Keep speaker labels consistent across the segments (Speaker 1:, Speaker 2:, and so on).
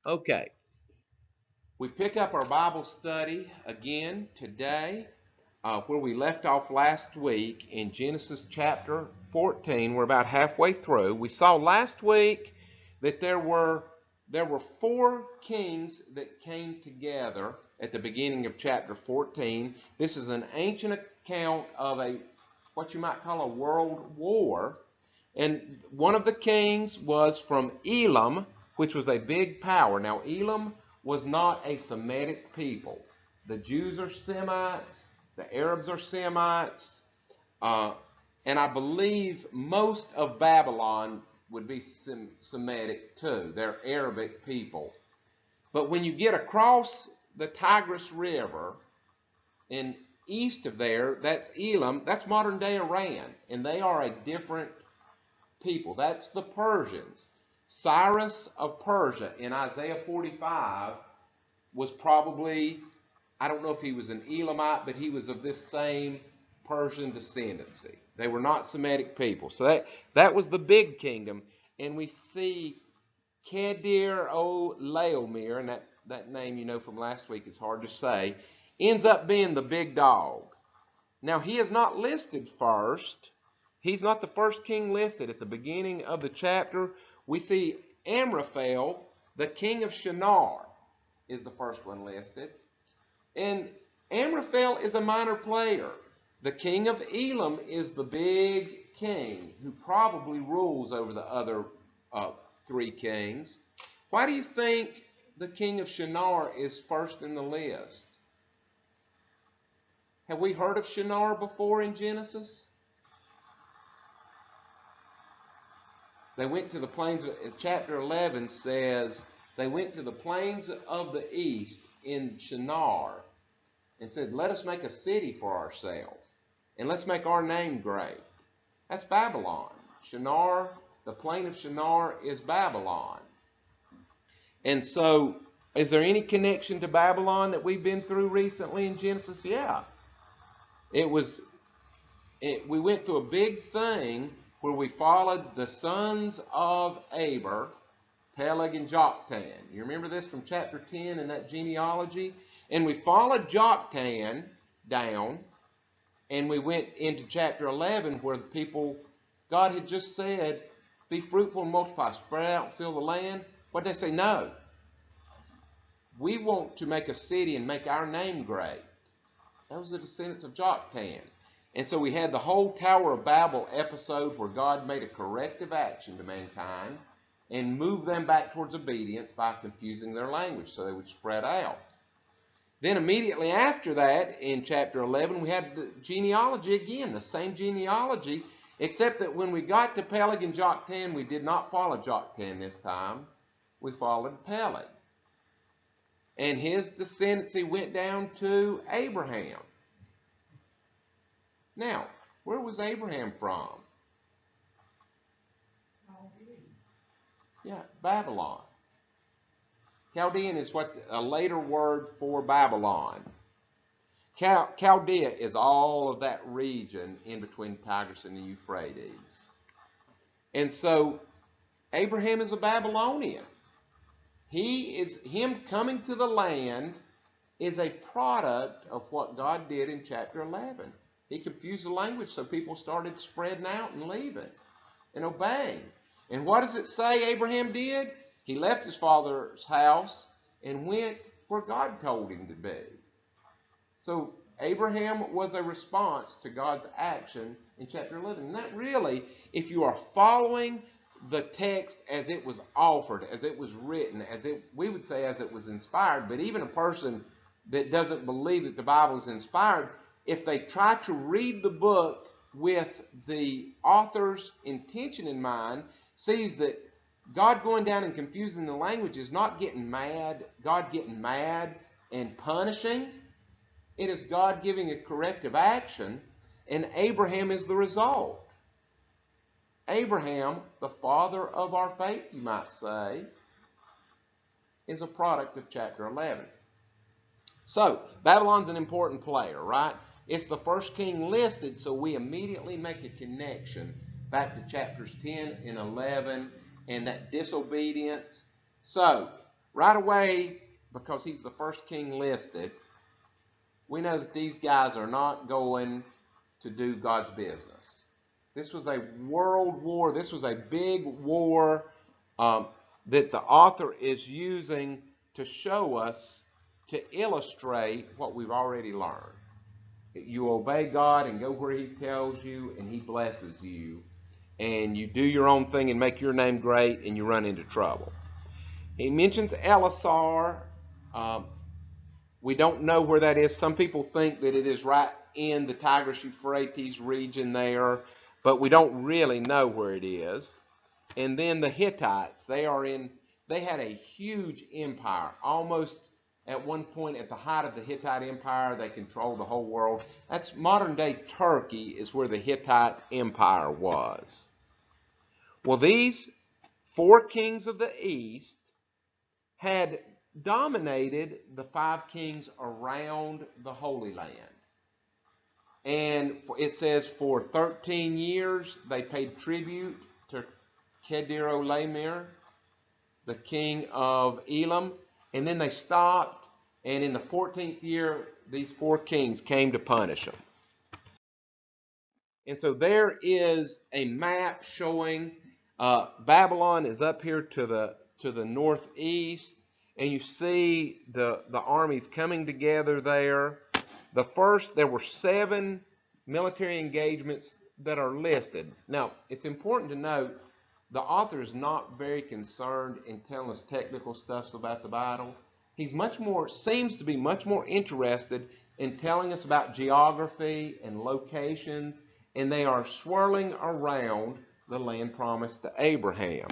Speaker 1: Okay, we pick up our Bible study again today where we left off last week in Genesis chapter 14. We're about halfway through. We saw last week that there were four kings that came together at the beginning of chapter 14. This is an ancient account of what you might call a world war. And one of the kings was from Elam, which was a big power. Now, Elam was not a Semitic people. The Jews are Semites, the Arabs are Semites, uh, and I believe most of Babylon would be Semitic too. They're Arabic people. But when you get across the Tigris River and east of there, that's Elam, that's modern day Iran, and they are a different people. That's the Persians. Cyrus of Persia in Isaiah 45 was probably, I don't know if he was an Elamite, but he was of this same Persian descendancy. They were not Semitic people. So that was the big kingdom. And we see Kedir o Laomer, and that name you know from last week is hard to say, ends up being the big dog. Now, he is not listed first. He's not the first king listed. At the beginning of the chapter, we see Amraphel, the king of Shinar, is the first one listed. And Amraphel is a minor player. The king of Elam is the big king who probably rules over the other three kings. Why do you think the king of Shinar is first in the list? Have we heard of Shinar before in Genesis? They went to the plains, chapter 11 says, they went to the plains of the east in Shinar and said, let us make a city for ourselves and let's make our name great. That's Babylon. Shinar, the plain of Shinar is Babylon. And so, is there any connection to Babylon that we've been through recently in Genesis? Yeah. We went through a big thing where we followed the sons of Aber, Peleg and Joktan. You remember this from chapter 10 in that genealogy? And we followed Joktan down, and we went into chapter 11 where the people, God had just said, be fruitful and multiply, spread out and fill the land. What did they say? No. We want to make a city and make our name great. That was the descendants of Joktan. And so we had the whole Tower of Babel episode where God made a corrective action to mankind and moved them back towards obedience by confusing their language so they would spread out. Then immediately after that, in chapter 11, we had the genealogy again, the same genealogy, except that when we got to Peleg and Joktan, we did not follow Joktan this time. We followed Peleg. And his descendancy went down to Abraham. Now, where was Abraham from? Yeah, Babylon. Chaldean is a later word for Babylon. Chaldea is all of that region in between Tigris and the Euphrates. And so Abraham is a Babylonian. Him coming to the land is a product of what God did in chapter 11. He confused the language so people started spreading out and leaving and obeying. And what does it say Abraham did? He left his father's house and went where God told him to be. So Abraham was a response to God's action in chapter 11. And that really, if you are following the text as it was offered, as it was written, we would say as it was inspired, but even a person that doesn't believe that the Bible is inspired, if they try to read the book with the author's intention in mind, sees that God going down and confusing the language is not getting mad, God getting mad and punishing. It is God giving a corrective action, and Abraham is the result. Abraham, the father of our faith, you might say, is a product of chapter 11. So, Babylon's an important player, right? It's the first king listed, so we immediately make a connection back to chapters 10 and 11 and that disobedience. So, right away, because he's the first king listed, we know that these guys are not going to do God's business. This was a world war. This was a big war that the author is using to show us, to illustrate what we've already learned. You obey God and go where he tells you, and he blesses you. And you do your own thing and make your name great, and you run into trouble. He mentions Elisar. We don't know where that is. Some people think that it is right in the Tigris-Euphrates region there, but we don't really know where it is. And then the Hittites, they had a huge empire. Almost at one point, at the height of the Hittite Empire, they controlled the whole world. That's modern-day Turkey, is where the Hittite Empire was. Well, these 4 kings of the east had dominated the 5 kings around the Holy Land. And it says for 13 years they paid tribute to Kedorlaomer, the king of Elam, and then they stopped, and in the 14th year these 4 kings came to punish them. And so there is a map showing Babylon is up here to the northeast, and you see the armies coming together there. There were 7 military engagements that are listed. Now, it's important to note the author is not very concerned in telling us technical stuff about the battle. He's seems to be much more interested in telling us about geography and locations, and they are swirling around the land promised to Abraham.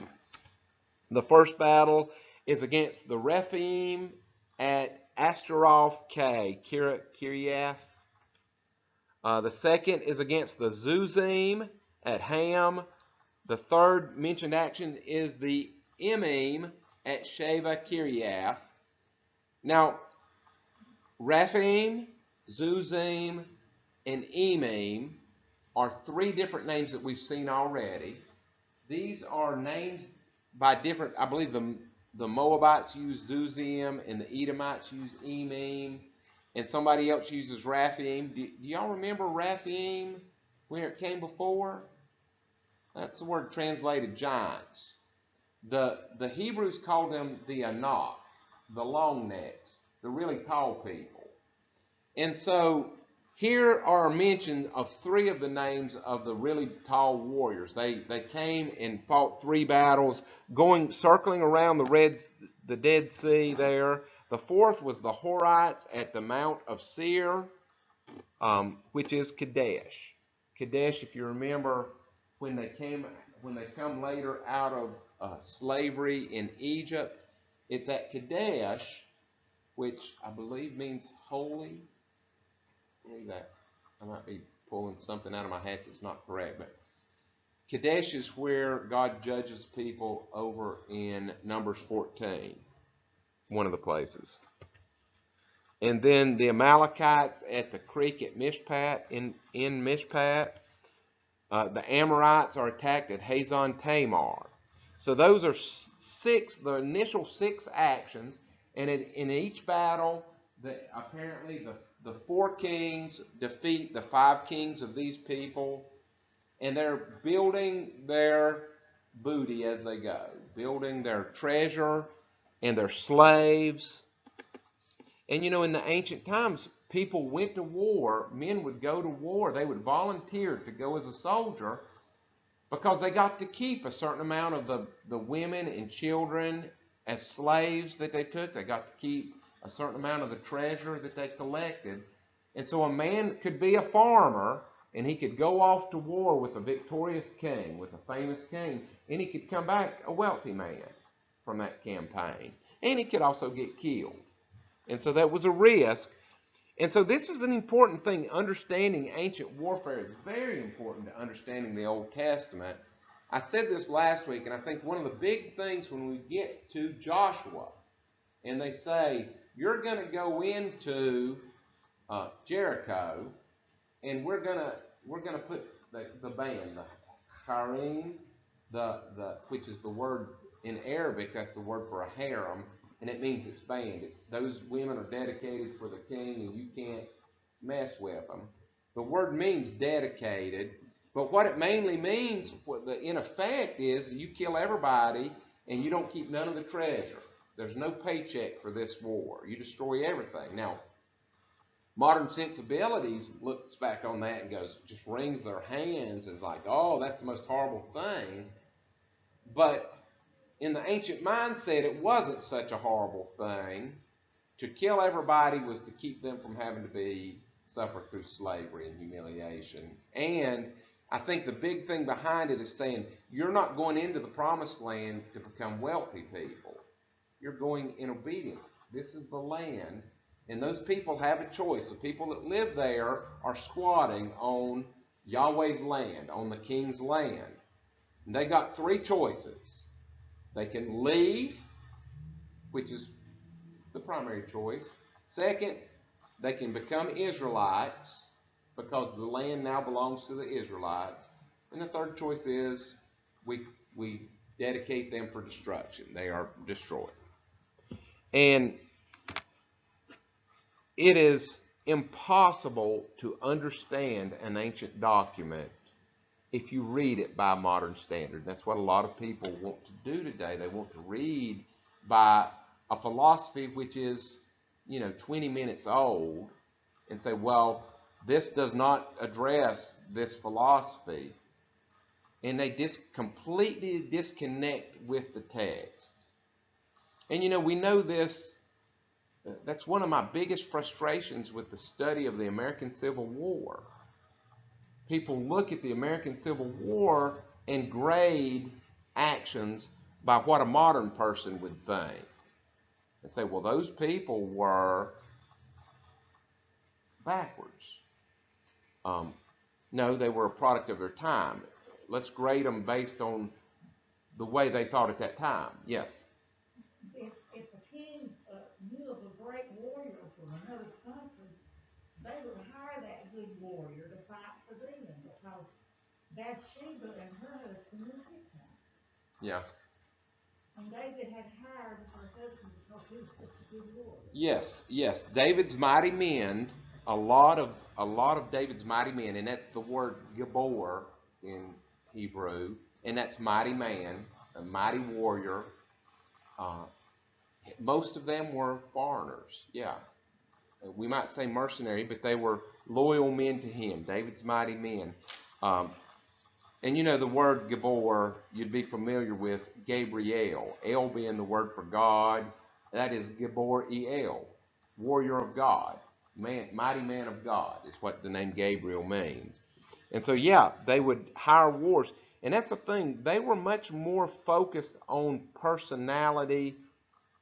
Speaker 1: The first battle is against the Rephaim at Ashtaroth Kiriath. The second is against the Zuzim at Ham. The third mentioned action is the Emim at Sheva Kiriath. Now, Rephaim, Zuzim, and Emim are 3 different names that we've seen already. These are names by different, I believe the Moabites use Zuzim and the Edomites use Emim, and somebody else uses Rephaim. Do y'all remember Rephaim, where it came before? That's the word translated giants. The Hebrews called them the Anak, the long necks, the really tall people. And so here are mention of 3 of the names of the really tall warriors. They came and fought 3 battles, circling around the Dead Sea there. The 4th was the Horites at the Mount of Seir, which is Kadesh. Kadesh, if you remember, when they come later out of slavery in Egypt, it's at Kadesh, which I believe means holy. I might be pulling something out of my hat that's not correct, but Kadesh is where God judges people over in Numbers 14, one of the places. And then the Amalekites at the creek at Mishpat, in Mishpat. The Amorites are attacked at Hazon Tamar. So those are the initial 6 actions, and in each battle, apparently the 4 kings defeat the 5 kings of these people, and they're building their booty as they go, building their treasure and their slaves. And in the ancient times, people went to war. Men would go to war. They would volunteer to go as a soldier because they got to keep a certain amount of the women and children as slaves that they took. They got to keep a certain amount of the treasure that they collected. And so a man could be a farmer, and he could go off to war with a victorious king, with a famous king, and he could come back a wealthy man from that campaign. And he could also get killed. And so that was a risk. And so this is an important thing. Understanding ancient warfare is very important to understanding the Old Testament. I said this last week, and I think one of the big things when we get to Joshua, and they say, you're going to go into Jericho, and we're going to put the band, the harim, which is the word in Arabic, that's the word for a harem. and it means it's banned. Those women are dedicated for the king, and you can't mess with them. The word means dedicated, but what it mainly means, in effect, is that you kill everybody and you don't keep none of the treasure. There's no paycheck for this war. You destroy everything. Now, modern sensibilities looks back on that and just wrings their hands and is like, oh, that's the most horrible thing. But in the ancient mindset, it wasn't such a horrible thing. To kill everybody was to keep them from having to suffer through slavery and humiliation. And I think the big thing behind it is saying, you're not going into the promised land to become wealthy people. You're going in obedience. This is the land, and those people have a choice. The people that live there are squatting on Yahweh's land, on the king's land. And they got three choices. They can leave, which is the primary choice. Second, they can become Israelites because the land now belongs to the Israelites. And the third choice is we dedicate them for destruction. They are destroyed. And it is impossible to understand an ancient document if you read it by modern standard. That's what a lot of people want to do today. They want to read by a philosophy which is, 20 minutes old and say, well, this does not address this philosophy. And they completely disconnect with the text. And we know this. That's one of my biggest frustrations with the study of the American Civil War. People look at the American Civil War and grade actions by what a modern person would think. And say, well, those people were backwards. No, they were a product of their time. Let's grade them based on the way they thought at that time. Yes?
Speaker 2: If a king knew of a great warrior from another country, they would hire that good warrior to fight for them because Bathsheba and her husband were Hittites.
Speaker 1: Yeah.
Speaker 2: And David had hired her husband because he was such a good warrior.
Speaker 1: Yes. David's mighty men, a lot of David's mighty men, and that's the word Gibor in Hebrew, and that's mighty man, a mighty warrior. Most of them were foreigners, yeah. We might say mercenary, but they were loyal men to him, David's mighty men. And the word Gibor, you'd be familiar with Gabriel, El being the word for God. That is Gibor El, warrior of God, mighty man of God is what the name Gabriel means. And so, yeah, they would hire wars. And that's the thing, they were much more focused on personality.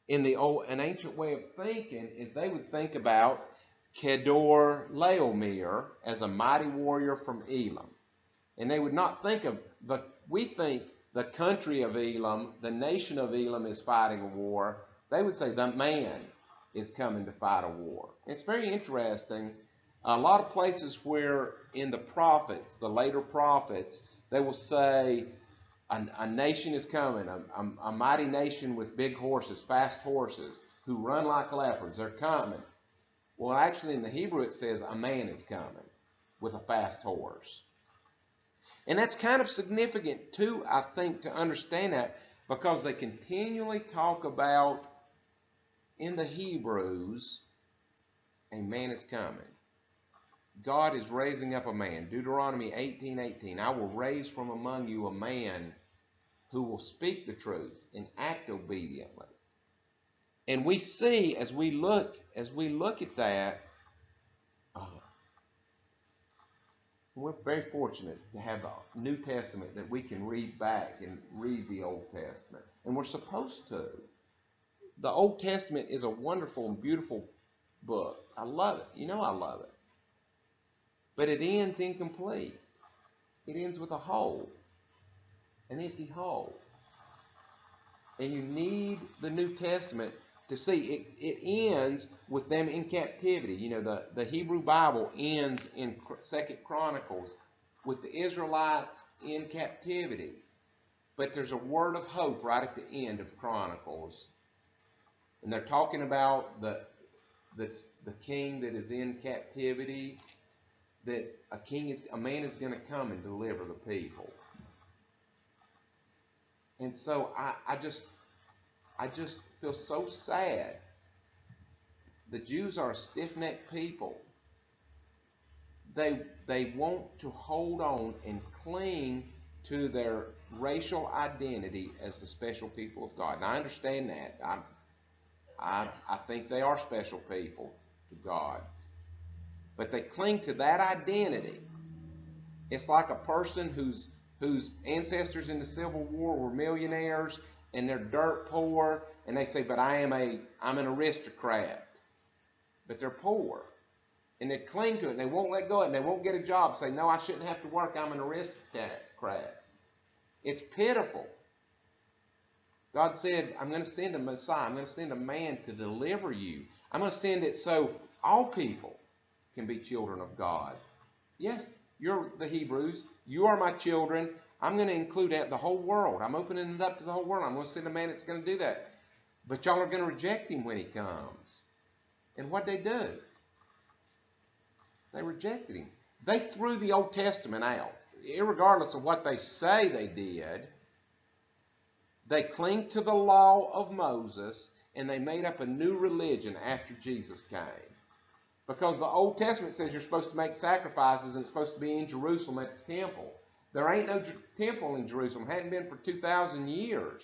Speaker 1: An ancient way of thinking is they would think about Kedor Laomer as a mighty warrior from Elam. And they would not think of we think the country of Elam, the nation of Elam is fighting a war. They would say the man is coming to fight a war. It's very interesting. A lot of places where in the prophets, the later prophets, they will say a nation is coming, a mighty nation with big horses, fast horses, who run like leopards. They're coming. Well, actually in the Hebrew it says a man is coming with a fast horse. And that's kind of significant too, I think, to understand that, because they continually talk about, in the Hebrews, a man is coming. God is raising up a man. Deuteronomy 18:18. I will raise from among you a man who will speak the truth and act obediently. And we see as we look at that, we're very fortunate to have a New Testament that we can read back and read the Old Testament. And we're supposed to. The Old Testament is a wonderful and beautiful book. I love it. I love it. But it ends incomplete. It ends with a hole, an empty hole. And you need the New Testament to see. It ends with them in captivity. The Hebrew Bible ends in 2 Chronicles with the Israelites in captivity. But there's a word of hope right at the end of Chronicles. and they're talking about the king that is in captivity, that a man is going to come and deliver the people. And so I just feel so sad. The Jews are a stiff-necked people. They want to hold on and cling to their racial identity as the special people of God. And I understand that. I think they are special people to God. But they cling to that identity. It's like a person whose ancestors in the Civil War were millionaires and they're dirt poor, and they say, but I'm an aristocrat. But they're poor. And they cling to it, and they won't let go of it, and they won't get a job. Say, no, I shouldn't have to work. I'm an aristocrat. It's pitiful. God said, I'm going to send a Messiah. I'm going to send a man to deliver you. I'm going to send it so all people can be children of God. Yes, you're the Hebrews. You are my children. I'm going to include the whole world. I'm opening it up to the whole world. I'm going to send a man that's going to do that. But y'all are going to reject him when he comes. And what'd they do? They rejected him. They threw the Old Testament out. Irregardless of what they say they did, they cling to the law of Moses, and they made up a new religion after Jesus came. Because the Old Testament says you're supposed to make sacrifices, and it's supposed to be in Jerusalem at the temple. There ain't no temple in Jerusalem. Hadn't been for 2,000 years.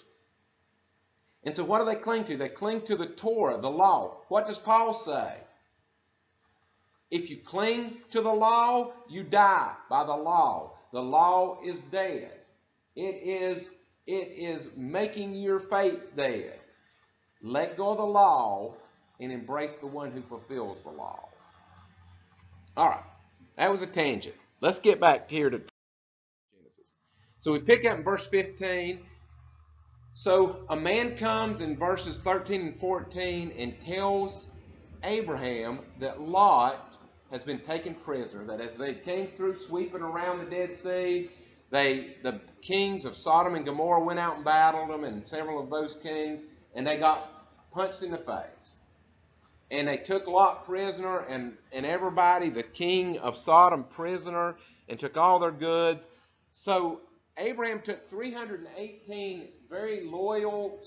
Speaker 1: And so what do they cling to? They cling to the Torah, the law. What does Paul say? If you cling to the law, you die by the law. The law is dead. It is making your faith dead. Let go of the law and embrace the one who fulfills the law. All right, that was a tangent. Let's get back here to Genesis. So we pick up in verse 15. So a man comes in verses 13 and 14 and tells Abraham that Lot has been taken prisoner, that as they came through sweeping around the Dead Sea, the kings of Sodom and Gomorrah went out and battled them, and several of those kings, and they got punched in the face. And they took Lot prisoner, and everybody, the king of Sodom prisoner, and took all their goods. So Abraham took 318 very loyal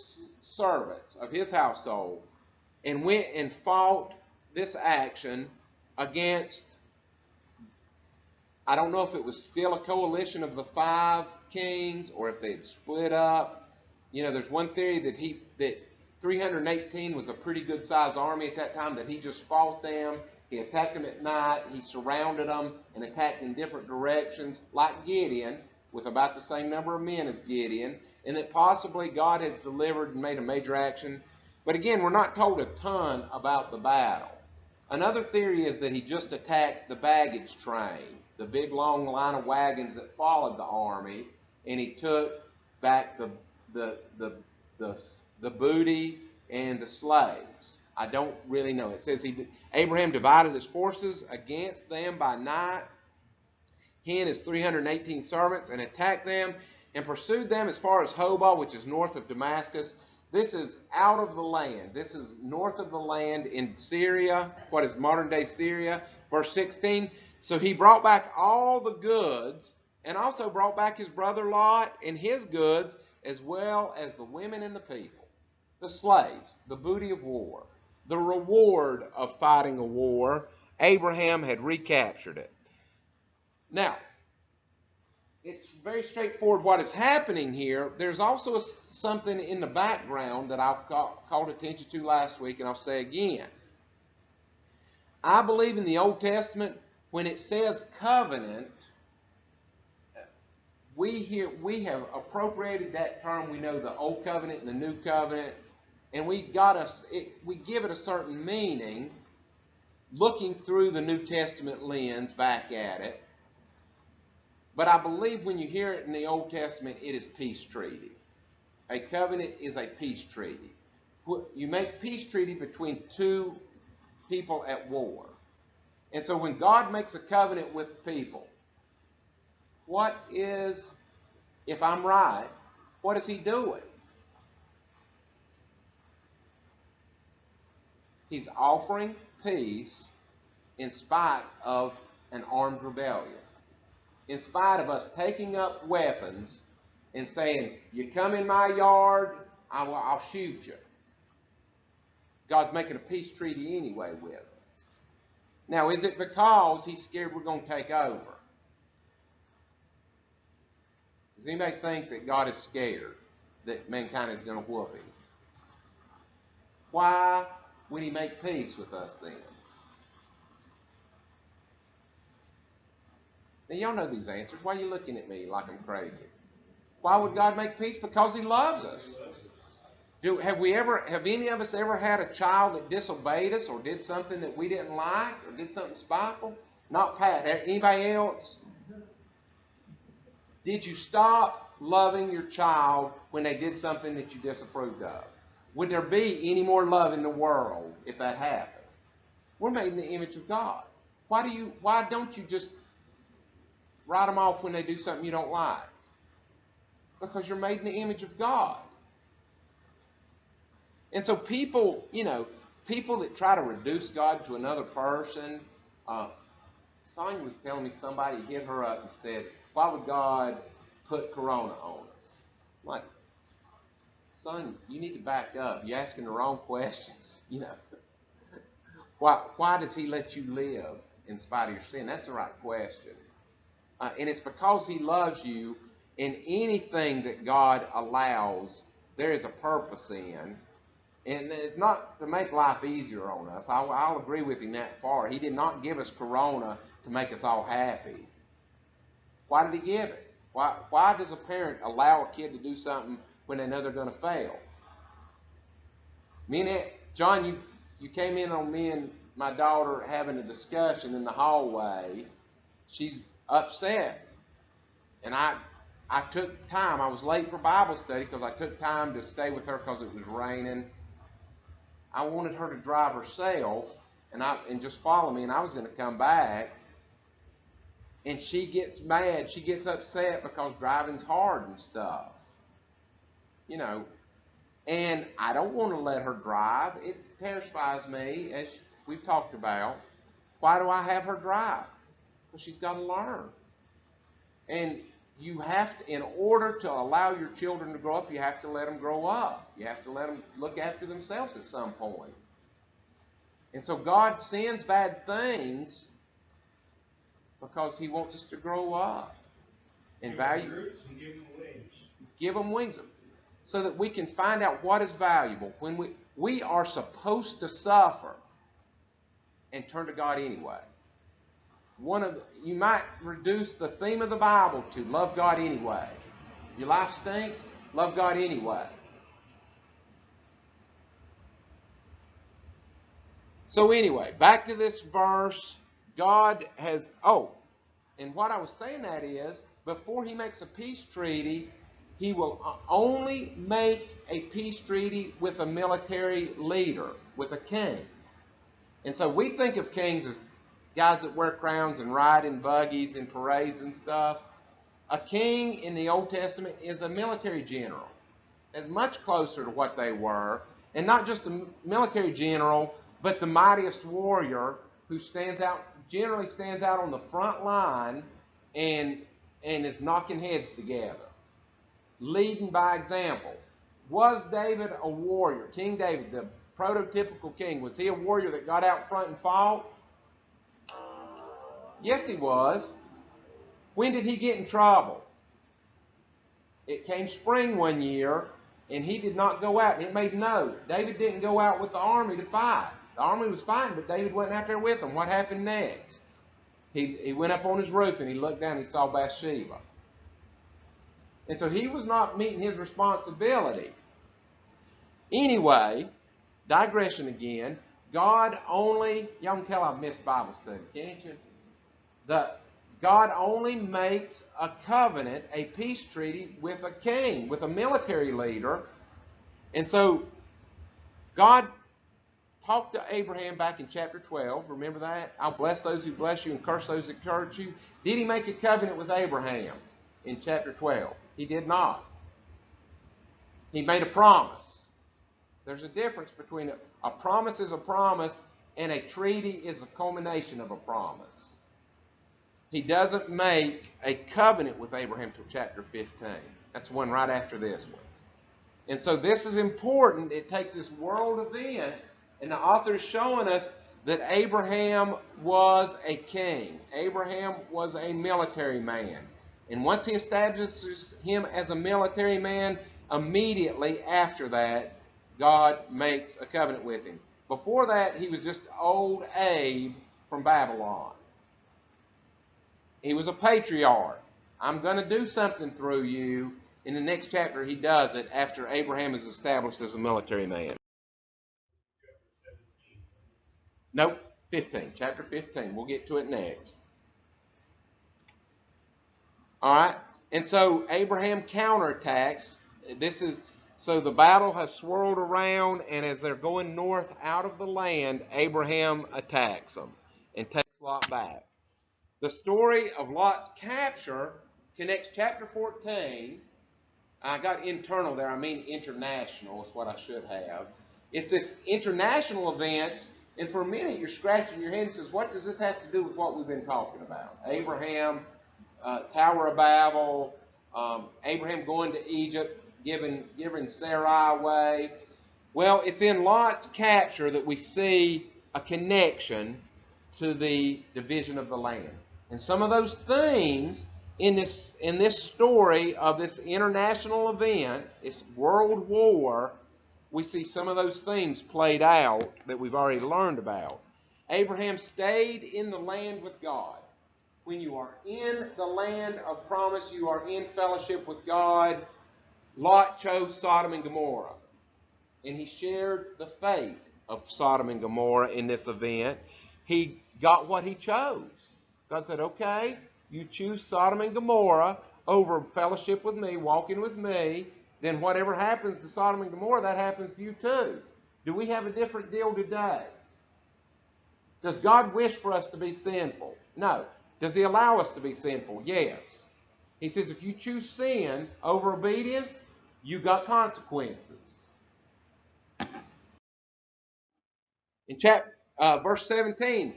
Speaker 1: servants of his household and went and fought this action against, I don't know if it was still a coalition of the 5 kings or if they had split up. You know, there's one theory that 318 was a pretty good sized army at that time, that he just fought them. He attacked them at night. He surrounded them and attacked in different directions, like Gideon, with about the same number of men as Gideon, and that possibly God had delivered and made a major action. But again, we're not told a ton about the battle. Another theory is that he just attacked the baggage train, the big long line of wagons that followed the army, and he took back the booty and the slaves. I don't really know. It says Abraham divided his forces against them by night, he and his 318 servants, and attacked them and pursued them as far as Hobah, which is north of Damascus. This is out of the land. This is north of the land in Syria, what is modern-day Syria. Verse 16, so he brought back all the goods, and also brought back his brother Lot and his goods, as well as the women and the people, the slaves, the booty of war, the reward of fighting a war. Abraham had recaptured it. Now, it's very straightforward what is happening here. There's also something in the background that I called attention to last week, and I'll say again. I believe in the Old Testament, when it says covenant, we have appropriated that term. We know the Old Covenant and the New Covenant, and we give it a certain meaning, looking through the New Testament lens back at it. But I believe when you hear it in the Old Testament, it is peace treaty. A covenant is a peace treaty. You make peace treaty between two people at war. And so when God makes a covenant with people, if I'm right, what is he doing? He's offering peace in spite of an armed rebellion. In spite of us taking up weapons and saying, you come in my yard, I'll shoot you. God's making a peace treaty anyway with us. Now, is it because he's scared we're going to take over? Does anybody think that God is scared that mankind is going to whoop him? Why would he make peace with us then? Now, y'all know these answers. Why are you looking at me like I'm crazy? Why would God make peace? Because he loves us. Have any of us ever had a child that disobeyed us or did something that we didn't like or did something spiteful? Not Pat. Anybody else? Did you stop loving your child when they did something that you disapproved of? Would there be any more love in the world if that happened? We're made in the image of God. Why don't you just write them off when they do something you don't like? Because you're made in the image of God. And so people that try to reduce God to another person, Sonia was telling me somebody hit her up and said, why would God put corona on us? I'm like, son, you need to back up. You're asking the wrong questions. Why does he let you live in spite of your sin? That's the right question. And it's because he loves you, and anything that God allows, there is a purpose in. And it's not to make life easier on us. I'll agree with him that far. He did not give us corona to make us all happy. Why did he give it? Why does a parent allow a kid to do something when they know they're going to fail? John, you came in on me and my daughter having a discussion in the hallway. She's upset. And I took time. I was late for Bible study because I took time to stay with her because it was raining. I wanted her to drive herself and just follow me, and I was going to come back. And she gets mad. She gets upset because driving's hard and stuff. And I don't want to let her drive. It terrifies me, as we've talked about. Why do I have her drive? Because she's got to learn. And you have to, in order to allow your children to grow up, you have to let them grow up. You have to let them look after themselves at some point. And so God sends bad things because he wants us to grow up and value. Give them wings. So that we can find out what is valuable. When we are supposed to suffer and turn to God anyway. You might reduce the theme of the Bible to love God anyway. Your life stinks, love God anyway. So anyway, back to this verse. God has, and what I was saying that is, before he makes a peace treaty, he will only make a peace treaty with a military leader, with a king. And so we think of kings as guys that wear crowns and ride in buggies and parades and stuff. A king in the Old Testament is a military general. It's much closer to what they were. And not just a military general, but the mightiest warrior who generally stands out on the front line and is knocking heads together. Leading by example. Was David a warrior? King David, the prototypical king, was he a warrior that got out front and fought? Yes, he was. When did he get in trouble? It came spring one year, and he did not go out. And it made note. David didn't go out with the army to fight. The army was fighting, but David wasn't out there with them. What happened next? He went up on his roof, and he looked down, and he saw Bathsheba. And so he was not meeting his responsibility. Anyway, digression again. God only, y'all can tell I've missed Bible study, can't you? God only makes a covenant, a peace treaty with a king, with a military leader. And so God talked to Abraham back in chapter 12. Remember that? I'll bless those who bless you and curse those that curse you. Did he make a covenant with Abraham in chapter 12? He did not. He made a promise. There's a difference between a promise is a promise and a treaty is a culmination of a promise. He doesn't make a covenant with Abraham till chapter 15. That's the one right after this one. And so this is important. It takes this world event, and the author is showing us that Abraham was a king. Abraham was a military man. And once he establishes him as a military man, immediately after that, God makes a covenant with him. Before that, he was just old Abe from Babylon. He was a patriarch. I'm going to do something through you. In the next chapter, he does it after Abraham is established as a military man. Nope, 15, chapter 15. We'll get to it next. All right, and so Abraham counterattacks. So the battle has swirled around, and as they're going north out of the land, Abraham attacks them and takes Lot back. The story of Lot's capture connects chapter 14. I got internal there, I mean international is what I should have. It's this international event, and for a minute you're scratching your head and says, what does this have to do with what we've been talking about? Abraham, Tower of Babel, Abraham going to Egypt, giving Sarai away. Well, it's in Lot's capture that we see a connection to the division of the land. And some of those themes in this story of this international event, this world war, we see some of those themes played out that we've already learned about. Abraham stayed in the land with God. When you are in the land of promise, you are in fellowship with God. Lot chose Sodom and Gomorrah, and he shared the fate of Sodom and Gomorrah in this event. He got what he chose. God said, okay, you choose Sodom and Gomorrah over fellowship with me, walking with me, then whatever happens to Sodom and Gomorrah, that happens to you too. Do we have a different deal today? Does God wish for us to be sinful? No. Does he allow us to be sinful? Yes. He says if you choose sin over obedience, you got consequences. In verse 17,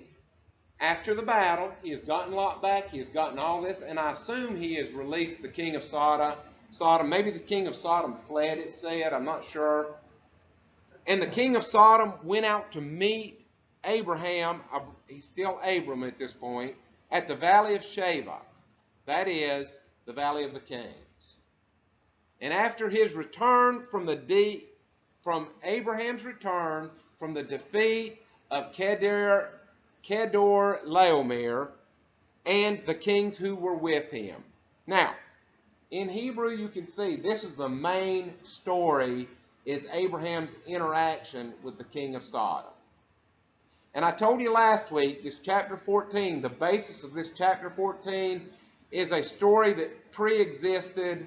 Speaker 1: after the battle, he has gotten Lot back, he has gotten all this, and I assume he has released the king of Sodom. Maybe the king of Sodom fled, it said, I'm not sure. And the king of Sodom went out to meet Abraham, he's still Abram at this point, at the valley of Sheba. That is, the valley of the kings. And after his return from Abraham's return from the defeat of Kedorlaomer and the kings who were with him. Now, in Hebrew you can see this is the main story, is Abraham's interaction with the king of Sodom. And I told you last week, this chapter 14, the basis of this chapter 14 is a story that pre-existed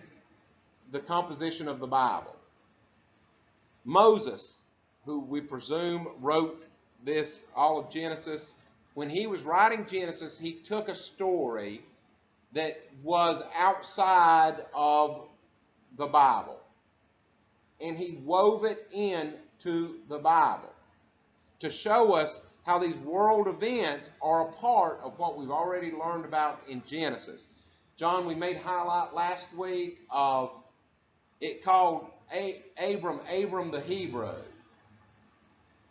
Speaker 1: the composition of the Bible. Moses, who we presume wrote all of Genesis, when he was writing Genesis, he took a story that was outside of the Bible, and he wove it into the Bible to show us how these world events are a part of what we've already learned about in Genesis. John, we made highlight last week of it called Abram the Hebrew.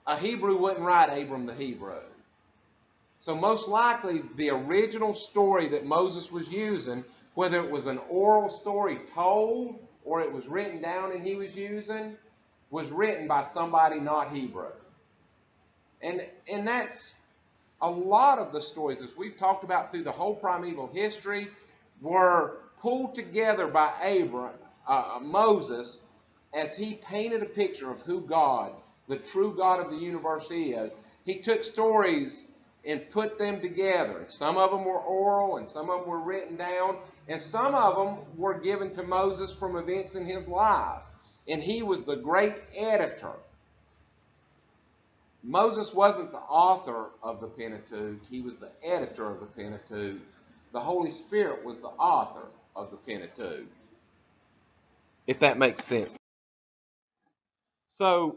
Speaker 1: A Hebrew wouldn't write Abram the Hebrew. So most likely the original story that Moses was using, whether it was an oral story told or it was written down and he was using, was written by somebody not Hebrew. And that's a lot of the stories, as we've talked about through the whole primeval history, were pulled together by Moses, as he painted a picture of who God, the true God of the universe, is. He took stories and put them together. Some of them were oral and some of them were written down, and some of them were given to Moses from events in his life. And he was the great editor. Moses wasn't the author of the Pentateuch, he was the editor of the Pentateuch. The Holy Spirit was the author of the Pentateuch. If that makes sense. So,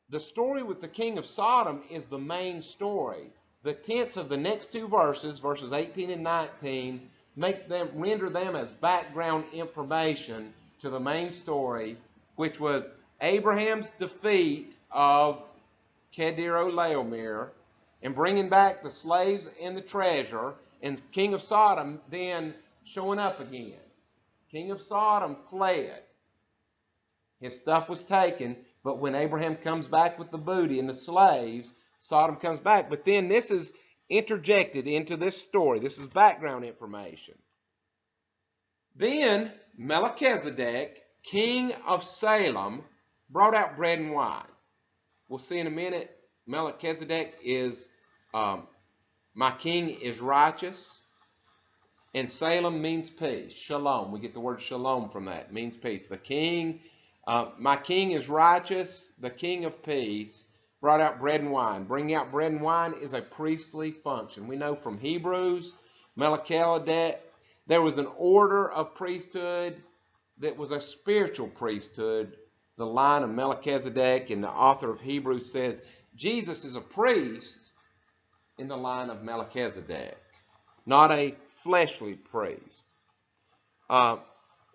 Speaker 1: the story with the king of Sodom is the main story. The tense of the next two verses, verses 18 and 19, render them as background information to the main story, which was Abraham's defeat of Kedar-laomer and bringing back the slaves and the treasure, and king of Sodom then showing up again. King of Sodom fled. His stuff was taken, but when Abraham comes back with the booty and the slaves, Sodom comes back. But then this is interjected into this story. This is background information. Then Melchizedek, king of Salem, brought out bread and wine. We'll see in a minute. Melchizedek is, my king is righteous. And Salem means peace. Shalom. We get the word shalom from that. It means peace. The king, my king is righteous. The king of peace brought out bread and wine. Bringing out bread and wine is a priestly function. We know from Hebrews, Melchizedek, there was an order of priesthood that was a spiritual priesthood. The line of Melchizedek, and the author of Hebrews says, Jesus is a priest in the line of Melchizedek, not a fleshly priest.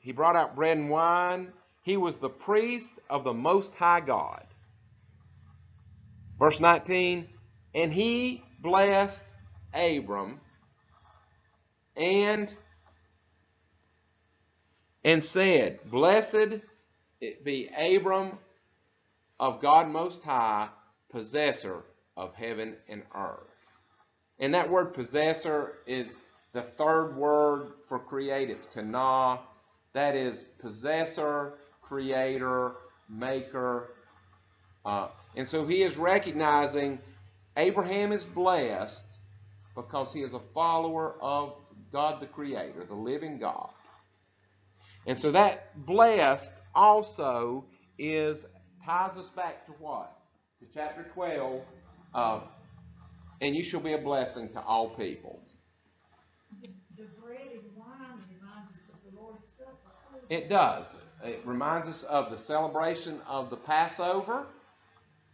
Speaker 1: He brought out bread and wine. He was the priest of the Most High God. Verse 19, and he blessed Abram and said, blessed it be Abram of God Most High, possessor of heaven and earth. And that word possessor is the third word for create. It's kana. That is possessor, creator, maker. And so he is recognizing Abraham is blessed because he is a follower of God the Creator, the living God. And so that blessed also ties us back to what? To chapter 12. And you shall be a blessing to all people.
Speaker 2: The bread and wine reminds us of the Lord's Supper.
Speaker 1: It does. It reminds us of the celebration of the Passover,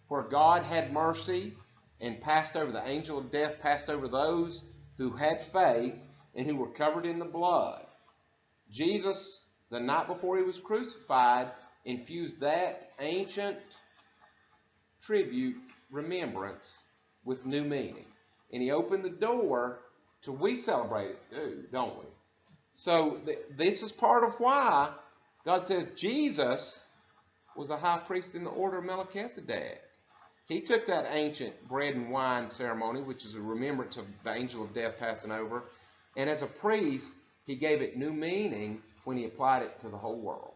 Speaker 1: where God had mercy and passed over, the angel of death passed over those who had faith and who were covered in the blood. Jesus, the night before he was crucified, infused that ancient tribute remembrance with new meaning. And he opened the door to we celebrate it too, don't we? So this is part of why God says Jesus was a high priest in the order of Melchizedek. He took that ancient bread and wine ceremony, which is a remembrance of the angel of death passing over, and as a priest, he gave it new meaning when he applied it to the whole world.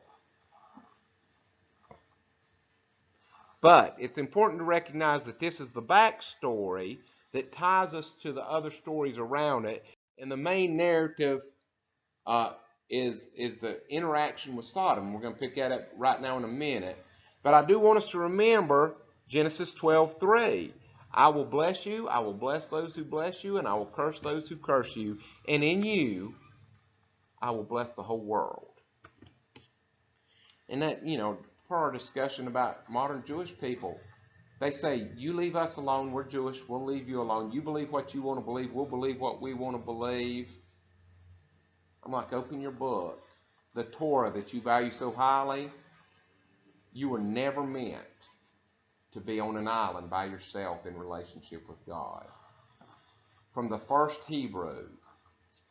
Speaker 1: But it's important to recognize that this is the backstory that ties us to the other stories around it, and the main narrative is the interaction with Sodom. We're going to pick that up right now in a minute. But I do want us to remember Genesis 12:3. I will bless you, I will bless those who bless you, and I will curse those who curse you. And in you, I will bless the whole world. And that, for our discussion about modern Jewish people, they say, you leave us alone, we're Jewish, we'll leave you alone. You believe what you want to believe, we'll believe what we want to believe. I'm like, open your book. The Torah that you value so highly, you were never meant to be on an island by yourself in relationship with God. From the first Hebrew,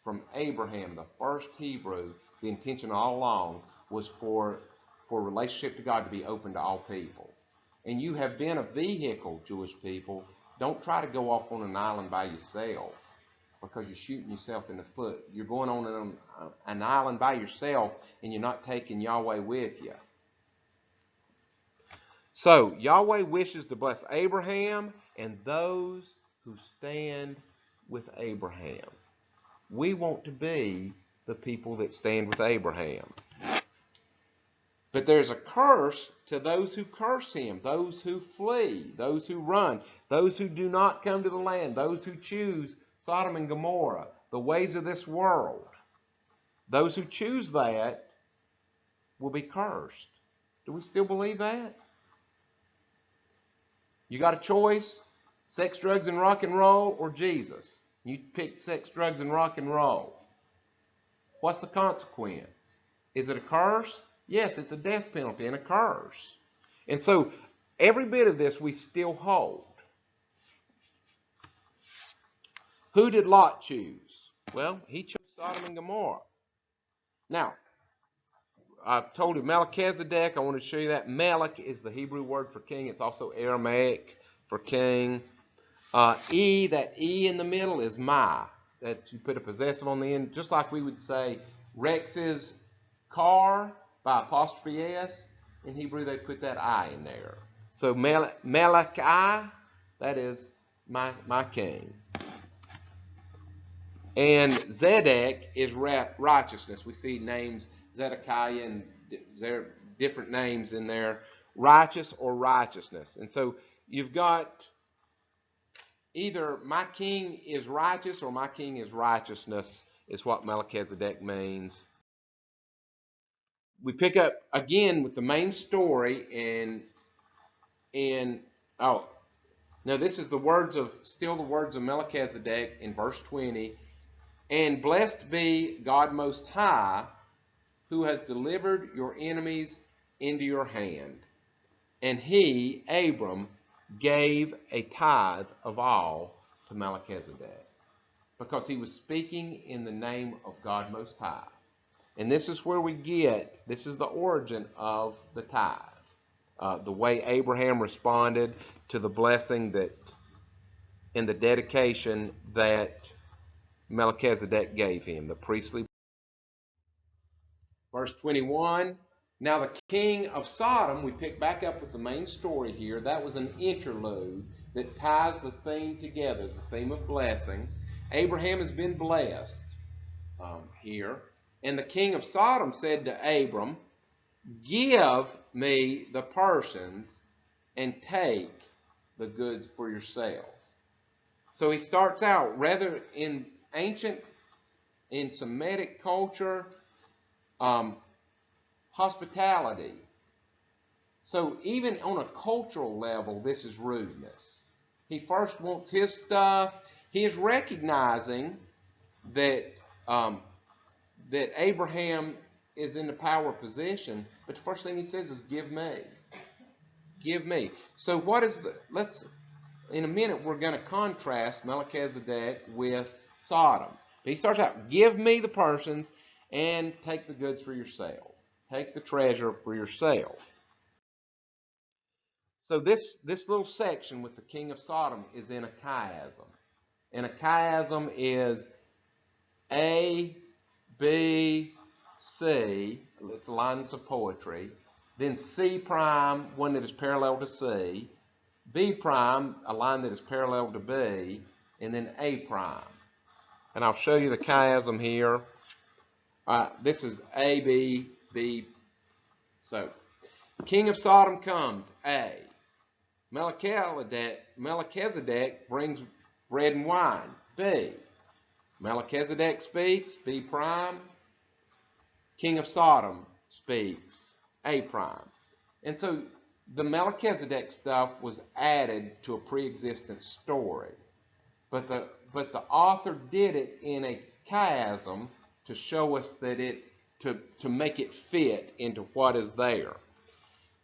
Speaker 1: from Abraham, the first Hebrew, the intention all along was for relationship to God to be open to all people. And you have been a vehicle, Jewish people. Don't try to go off on an island by yourself, because you're shooting yourself in the foot. You're going on an island by yourself, and you're not taking Yahweh with you. So, Yahweh wishes to bless Abraham and those who stand with Abraham. We want to be the people that stand with Abraham. But there's a curse to those who curse him, those who flee, those who run, those who do not come to the land, those who choose Sodom and Gomorrah, the ways of this world. Those who choose that will be cursed. Do we still believe that? You got a choice: sex, drugs, and rock and roll, or Jesus. You pick sex, drugs, and rock and roll. What's the consequence? Is it a curse? Yes, it's a death penalty and a curse. And so every bit of this we still hold. Who did Lot choose? Well, he chose Sodom and Gomorrah. Now, I've told you Melchizedek. I want to show you that. Melech is the Hebrew word for king. It's also Aramaic for king. That E in the middle is my. That's, you put a possessive on the end, just like we would say Rex's car by apostrophe S. In Hebrew, they put that I in there. So Melech-I, that is my king. And Zedek is righteousness. We see names Zedekiah and different names in there, righteous or righteousness. And so you've got either my king is righteous or my king is righteousness is what Melchizedek means. We pick up again with the main story now this is still the words of Melchizedek in verse 20. And blessed be God Most High, who has delivered your enemies into your hand. And he, Abram, gave a tithe of all to Melchizedek, because he was speaking in the name of God Most High. And this is where this is the origin of the tithe. The way Abraham responded to the blessing that in the dedication that Melchizedek gave him, the priestly. Verse 21, now the king of Sodom, we pick back up with the main story here. That was an interlude that ties the theme together, the theme of blessing. Abraham has been blessed here. And the king of Sodom said to Abram, give me the persons and take the goods for yourself. So he starts out, rather in Semitic culture, hospitality. So even on a cultural level, this is rudeness. He first wants his stuff. He is recognizing that that Abraham is in the power position, but the first thing he says is, give me. Give me. So in a minute we're going to contrast Melchizedek with Sodom. He starts out, give me the persons and take the goods for yourself. Take the treasure for yourself. So this little section with the king of Sodom is in a chiasm. And a chiasm is A, B, C. It's a line that's a poetry. Then C prime, one that is parallel to C. B prime, a line that is parallel to B. And then A prime. And I'll show you the chiasm here. This is A, B, B. So, king of Sodom comes, A. Melchizedek brings bread and wine, B. Melchizedek speaks, B prime. King of Sodom speaks, A prime. And so the Melchizedek stuff was added to a pre-existent story. But the author did it in a chiasm to show us that to make it fit into what is there.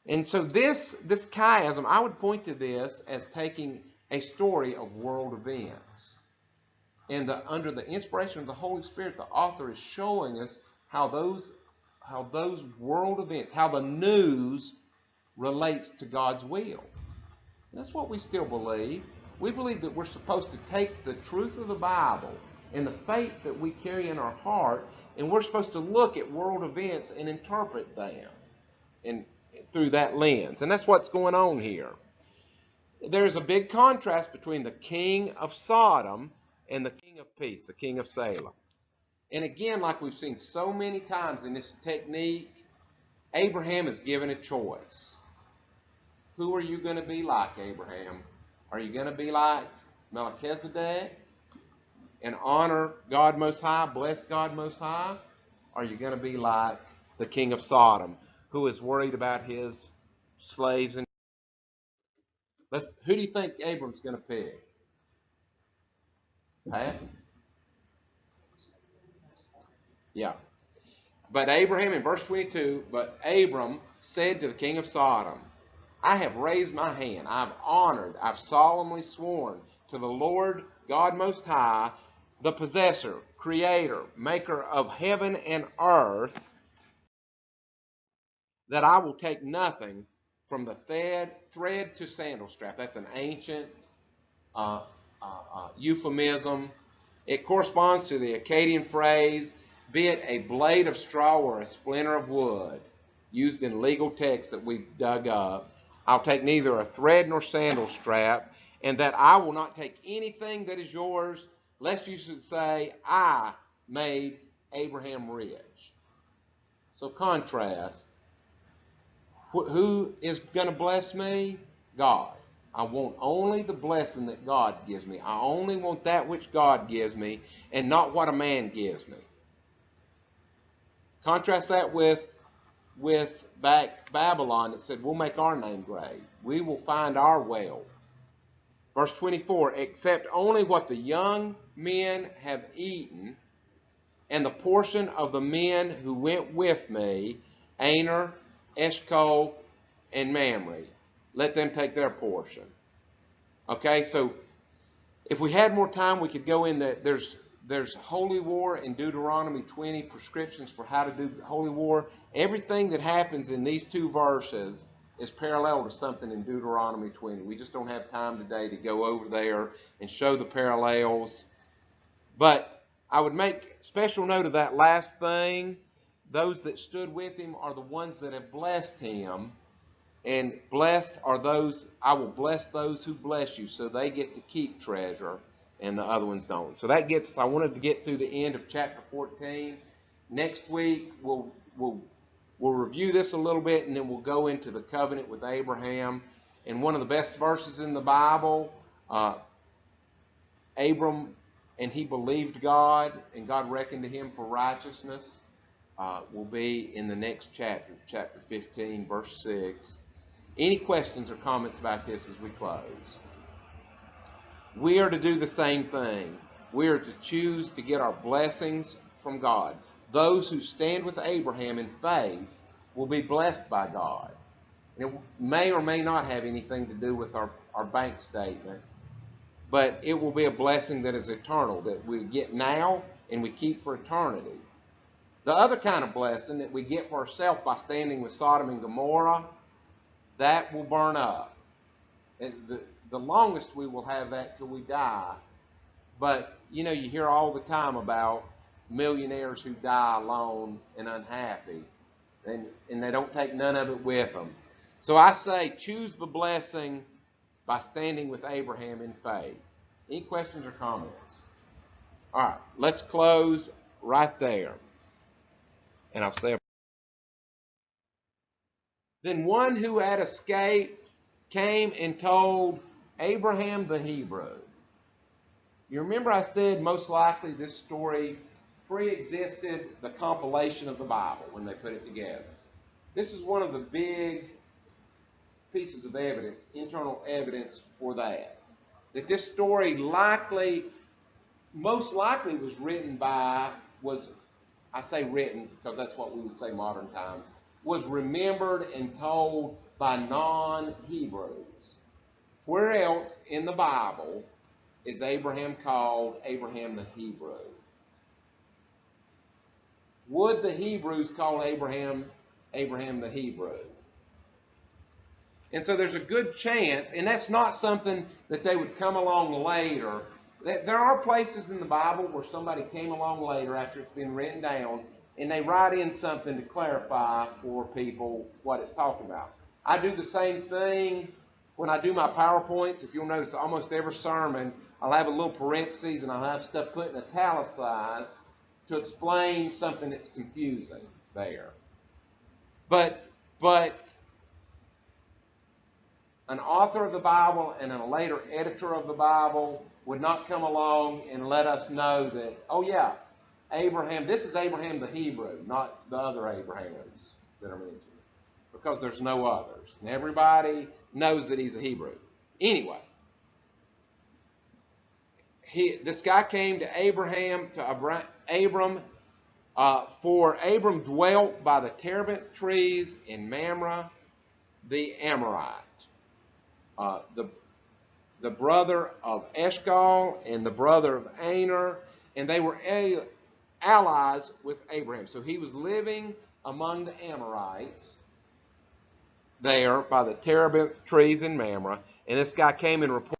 Speaker 1: And so this chiasm, I would point to this as taking a story of world events. And under the inspiration of the Holy Spirit, the author is showing us how those world events, how the news relates to God's will. And that's what we still believe. We believe that we're supposed to take the truth of the Bible and the faith that we carry in our heart, and we're supposed to look at world events and interpret them through that lens. And that's what's going on here. There's a big contrast between the king of Sodom and the king of peace, the king of Salem. And again, like we've seen so many times in this technique, Abraham is given a choice. Who are you going to be like, Abraham? Are you going to be like Melchizedek and honor God Most High, bless God Most High? Or are you going to be like the king of Sodom, who is worried about his slaves? Who do you think Abram's going to pick? Pat? Yeah. But Abraham, in verse 22, but Abram said to the king of Sodom, I have raised my hand, I've solemnly sworn to the Lord God Most High, the possessor, creator, maker of heaven and earth, that I will take nothing from the thread to sandal strap. That's an ancient uh, euphemism. It corresponds to the Akkadian phrase, be it a blade of straw or a splinter of wood, used in legal texts that we've dug up. I'll take neither a thread nor sandal strap, and that I will not take anything that is yours, lest you should say, I made Abraham rich. So contrast, who is going to bless me? God. I want only the blessing that God gives me. I only want that which God gives me and not what a man gives me. Contrast that with back Babylon that said, we'll make our name great. We will find our wealth. Verse 24, except only what the young men have eaten, and the portion of the men who went with me, Aner, Eshcol, and Mamre. Let them take their portion. Okay, so if we had more time, we could go in that there's holy war in Deuteronomy 20, prescriptions for how to do holy war. Everything that happens in these two verses is parallel to something in Deuteronomy 20. We just don't have time today to go over there and show the parallels. But I would make special note of that last thing. Those that stood with him are the ones that have blessed him. And blessed are those, I will bless those who bless you, so they get to keep treasure and the other ones don't. So that gets, I wanted to get through the end of chapter 14. Next week, we'll review this a little bit, and then we'll go into the covenant with Abraham. And one of the best verses in the Bible, Abram, and he believed God, and God reckoned to him for righteousness, will be in the next chapter, chapter 15, verse 6. Any questions or comments about this as we close? We are to do the same thing. We are to choose to get our blessings from God. Those who stand with Abraham in faith will be blessed by God. It may or may not have anything to do with our bank statement, but it will be a blessing that is eternal, that we get now and we keep for eternity. The other kind of blessing that we get for ourselves by standing with Sodom and Gomorrah, that will burn up. And the longest we will have that till we die. But, you know, you hear all the time about millionaires who die alone and unhappy. And they don't take none of it with them. So I say choose the blessing by standing with Abraham in faith. Any questions or comments? All right, let's close right there. And I'll say, then one who had escaped came and told Abraham the Hebrew. You remember I said most likely this story pre-existed the compilation of the Bible when they put it together. This is one of the big pieces of evidence, internal evidence for that. That this story most likely was written by, I say written because that's what we would say modern times, was remembered and told by non-Hebrews. Where else in the Bible is Abraham called Abraham the Hebrew? Would the Hebrews call Abraham the Hebrew? And so there's a good chance, and that's not something that they would come along later. There are places in the Bible where somebody came along later after it's been written down, and they write in something to clarify for people what it's talking about. I do the same thing when I do my PowerPoints. If you'll notice, almost every sermon, I'll have a little parentheses and I'll have stuff put in italicized to explain something that's confusing there. But an author of the Bible and a later editor of the Bible would not come along and let us know that, oh yeah, Abraham, this is Abraham the Hebrew, not the other Abrahams that are mentioned, because there's no others. And everybody knows that he's a Hebrew. Anyway, this guy came to Abram, for Abram dwelt by the terebinth trees in Mamre the Amorite, the brother of Eshcol and the brother of Aner, and they were allies with Abraham. So he was living among the Amorites there by the terebinth trees in Mamre, and this guy came and reported